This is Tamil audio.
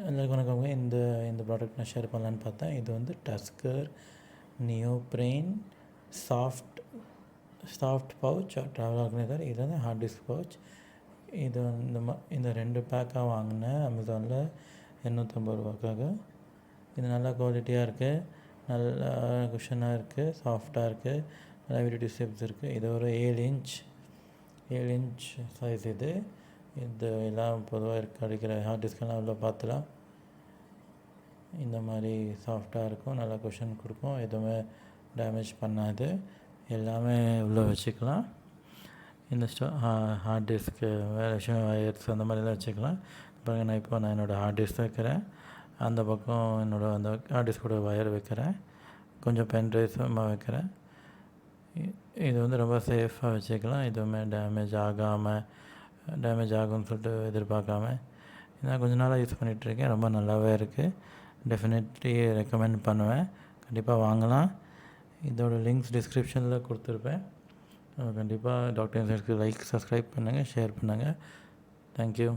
எல்லாருக்கும் வணக்கங்க. இந்த ப்ராடக்ட் நான் ஷேர் பண்ணலான்னு பார்த்தேன். இது வந்து tusker neoprene soft pouch travel organiser. இது வந்து ஹார்ட் டிஸ்க் பவுச். இது இந்த 2 பேக்காக வாங்கினேன் அமேசானில் 850 ரூபாய்க்காக. இது நல்லா குவாலிட்டியாக இருக்குது, நல்லா குஷனாக இருக்குது, சாஃப்டாக இருக்குது, நல்லா வீடியோ ஸ்டெப்ஸ் இருக்குது. இது ஒரு 7 இன்ச் சைஸ். இது எல்லாம் பொதுவாக கிடைக்கிற ஹார்ட் டிஸ்கெல்லாம் உள்ள பார்த்துலாம். இந்த மாதிரி சாஃப்டாக இருக்கும், நல்லா குஷன் கொடுக்கும், எதுவுமே டேமேஜ் பண்ணாது, எல்லாமே உள்ளே வச்சுக்கலாம். இந்த ஹார்ட் டிஸ்க்கு வேறு விஷயம் வயர்ஸ் அந்த மாதிரிலாம் வச்சுக்கலாம். பாருங்கள், நான் என்னோடய ஹார்ட் டிஸ்க் வைக்கிறேன், அந்த பக்கம் அந்த ஹார்ட் டிஸ்கோட வயர் வைக்கிறேன், கொஞ்சம் பென் ட்ரைவ்ஸும் வைக்கிறேன். இது வந்து ரொம்ப சேஃபாக வச்சுக்கலாம், எதுவுமே டேமேஜ் ஆகும்னு சொல்லிட்டு எதிர்பார்க்காம. நான் கொஞ்ச நாளாக யூஸ் பண்ணிகிட்ருக்கேன், ரொம்ப நல்லாவே இருக்குது. டெஃபினெட்லி ரெக்கமெண்ட் பண்ணுவேன், கண்டிப்பாக வாங்கலாம். இதோட லிங்க்ஸ் டிஸ்கிரிப்ஷனில் கொடுத்துருப்பேன். கண்டிப்பாக டாக்டர் இன்சைட்ஸ்க்கு லைக், சப்ஸ்கிரைப் பண்ணுங்கள், ஷேர் பண்ணுங்கள். தேங்க்யூ.